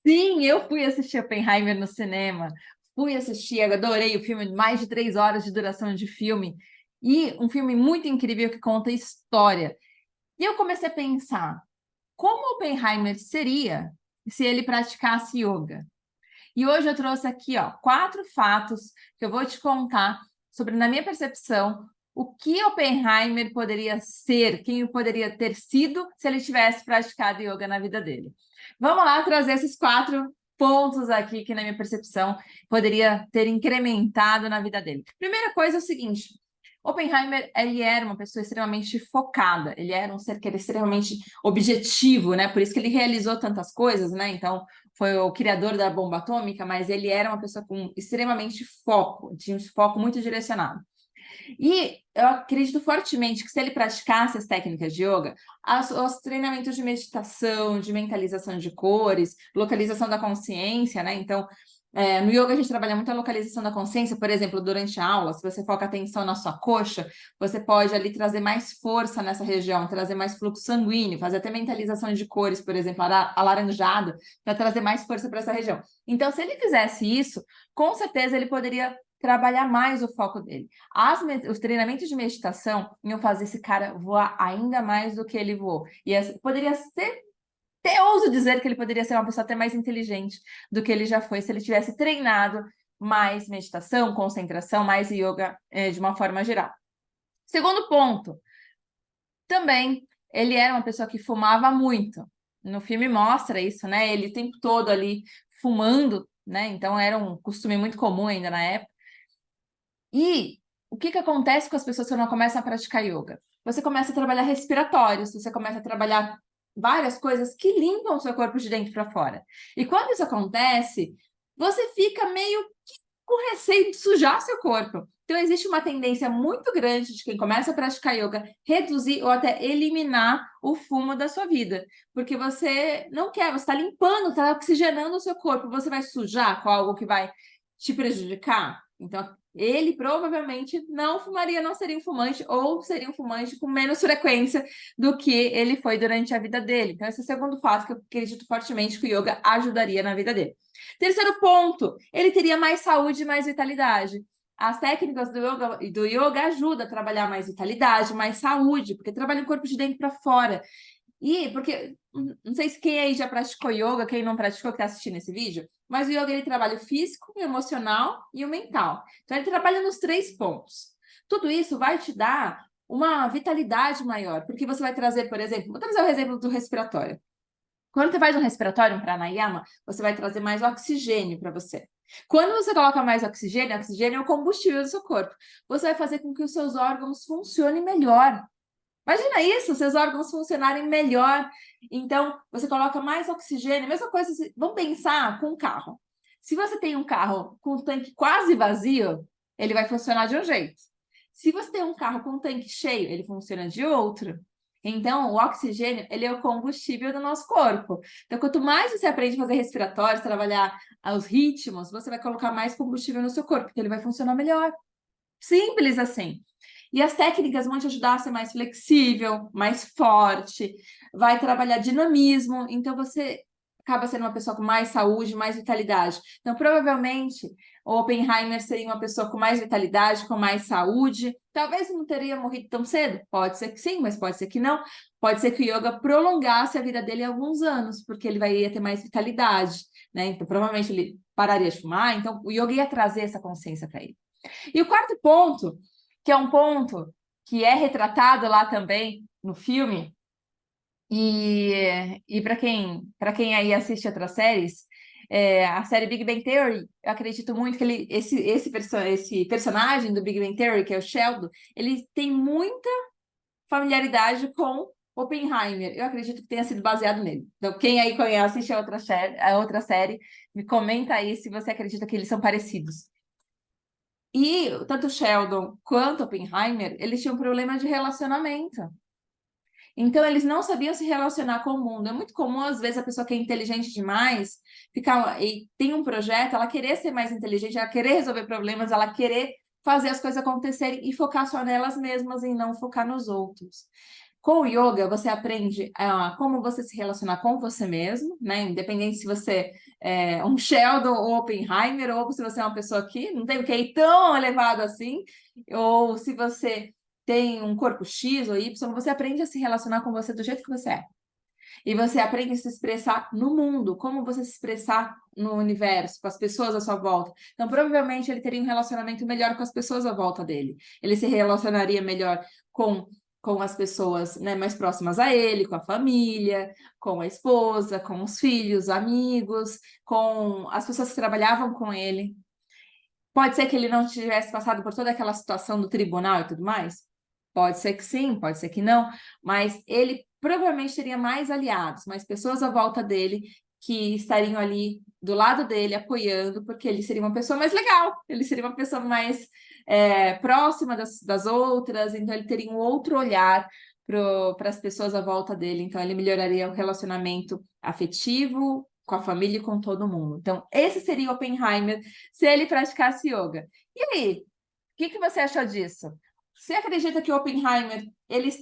Sim, eu fui assistir Oppenheimer no cinema. Fui assistir, eu adorei o filme, mais de 3 horas de duração de filme. E um filme muito incrível que conta história. E eu comecei a pensar, como Oppenheimer seria se ele praticasse yoga? E hoje eu trouxe aqui, ó, 4 fatos que eu vou te contar sobre, na minha percepção, o que Oppenheimer poderia ser, quem poderia ter sido se ele tivesse praticado yoga na vida dele. Vamos lá trazer esses 4 pontos aqui que, na minha percepção, poderia ter incrementado na vida dele. Primeira coisa é o seguinte: Oppenheimer, ele era uma pessoa extremamente focada, ele era um ser que era extremamente objetivo, né? Por isso que ele realizou tantas coisas, né? Então, foi o criador da bomba atômica, mas ele era uma pessoa com extremamente foco, tinha um foco muito direcionado. E eu acredito fortemente que se ele praticasse as técnicas de yoga, os treinamentos de meditação, de mentalização de cores, localização da consciência, né? Então, no yoga a gente trabalha muito a localização da consciência, por exemplo, durante a aula, se você foca a atenção na sua coxa, você pode ali trazer mais força nessa região, trazer mais fluxo sanguíneo, fazer até mentalização de cores, por exemplo, alaranjado, para trazer mais força para essa região. Então, se ele fizesse isso, com certeza ele poderia trabalhar mais o foco dele. Os treinamentos de meditação iam fazer esse cara voar ainda mais do que ele voou. E poderia ser, até ouso dizer que ele poderia ser uma pessoa até mais inteligente do que ele já foi se ele tivesse treinado mais meditação, concentração, mais yoga de uma forma geral. Segundo ponto, também ele era uma pessoa que fumava muito. No filme mostra isso, né? Ele o tempo todo ali fumando, né? Então era um costume muito comum ainda na época. E o que acontece com as pessoas que não começam a praticar yoga? Você começa a trabalhar respiratórios, você começa a trabalhar várias coisas que limpam o seu corpo de dentro para fora. E quando isso acontece, você fica meio que com receio de sujar seu corpo. Então, existe uma tendência muito grande de quem começa a praticar yoga reduzir ou até eliminar o fumo da sua vida. Porque você não quer, você está limpando, está oxigenando o seu corpo. Você vai sujar com algo que vai te prejudicar? Então, ele provavelmente não fumaria, não seria um fumante, ou seria um fumante com menos frequência do que ele foi durante a vida dele. Então, esse é o segundo fato que eu acredito fortemente que o yoga ajudaria na vida dele. Terceiro ponto, ele teria mais saúde e mais vitalidade. As técnicas do yoga ajudam a trabalhar mais vitalidade, mais saúde, porque trabalha o corpo de dentro para fora. E porque, não sei se quem aí já praticou yoga, quem não praticou que está assistindo esse vídeo, mas o yoga ele trabalha o físico, o emocional e o mental. Então ele trabalha nos 3 pontos. Tudo isso vai te dar uma vitalidade maior, porque você vai trazer, por exemplo, vou trazer o exemplo do respiratório. Quando você faz um respiratório, um pranayama, você vai trazer mais oxigênio para você. Quando você coloca mais oxigênio, oxigênio é o combustível do seu corpo. Você vai fazer com que os seus órgãos funcionem melhor. Imagina isso, seus órgãos funcionarem melhor. Então, você coloca mais oxigênio. Mesma coisa, vamos pensar com um carro. Se você tem um carro com um tanque quase vazio, ele vai funcionar de um jeito. Se você tem um carro com um tanque cheio, ele funciona de outro. Então, o oxigênio, ele é o combustível do nosso corpo. Então, quanto mais você aprende a fazer respiratórios, trabalhar os ritmos, você vai colocar mais combustível no seu corpo, porque ele vai funcionar melhor. Simples assim. E as técnicas vão te ajudar a ser mais flexível, mais forte, vai trabalhar dinamismo, então você acaba sendo uma pessoa com mais saúde, mais vitalidade. Então, provavelmente, o Oppenheimer seria uma pessoa com mais vitalidade, com mais saúde. Talvez não teria morrido tão cedo. Pode ser que sim, mas pode ser que não. Pode ser que o yoga prolongasse a vida dele alguns anos, porque ele ia ter mais vitalidade, né? Então, provavelmente ele pararia de fumar, então o yoga ia trazer essa consciência para ele. E o quarto ponto, que é um ponto que é retratado lá também no filme, e para quem aí assiste outras séries, a série Big Bang Theory, eu acredito muito que esse personagem do Big Bang Theory, que é o Sheldon, ele tem muita familiaridade com Oppenheimer. Eu acredito que tenha sido baseado nele. Então, quem aí assiste a outra série, me comenta aí se você acredita que eles são parecidos. E tanto Sheldon quanto Oppenheimer, eles tinham problema de relacionamento. Então, eles não sabiam se relacionar com o mundo. É muito comum, às vezes, a pessoa que é inteligente demais ficar e tem um projeto, ela querer ser mais inteligente, ela querer resolver problemas, ela querer fazer as coisas acontecerem e focar só nelas mesmas e não focar nos outros. Com o yoga, você aprende como você se relacionar com você mesmo, né? Independente se você é um Sheldon ou Oppenheimer, ou se você é uma pessoa que não tem o QI tão elevado assim, ou se você tem um corpo X ou Y, você aprende a se relacionar com você do jeito que você é. E você aprende a se expressar no mundo, como você se expressar no universo, com as pessoas à sua volta. Então, provavelmente, ele teria um relacionamento melhor com as pessoas à volta dele. Ele se relacionaria melhor com as pessoas, né, mais próximas a ele, com a família, com a esposa, com os filhos, amigos, com as pessoas que trabalhavam com ele. Pode ser que ele não tivesse passado por toda aquela situação do tribunal e tudo mais? Pode ser que sim, pode ser que não, mas ele provavelmente teria mais aliados, mais pessoas à volta dele que estariam ali do lado dele, apoiando, porque ele seria uma pessoa mais legal, ele seria uma pessoa mais próxima das outras, então ele teria um outro olhar para as pessoas à volta dele, então ele melhoraria o relacionamento afetivo com a família e com todo mundo. Então, esse seria o Oppenheimer se ele praticasse yoga. E aí, o que você achou disso? Você acredita que o Oppenheimer,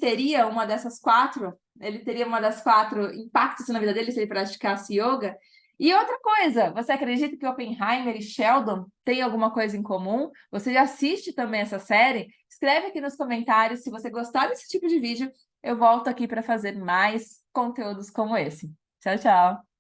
teria uma dessas quatro? Ele teria uma das quatro impactos na vida dele se ele praticasse yoga? E outra coisa, você acredita que Oppenheimer e Sheldon têm alguma coisa em comum? Você já assiste também essa série? Escreve aqui nos comentários. Se você gostar desse tipo de vídeo, eu volto aqui para fazer mais conteúdos como esse. Tchau, tchau!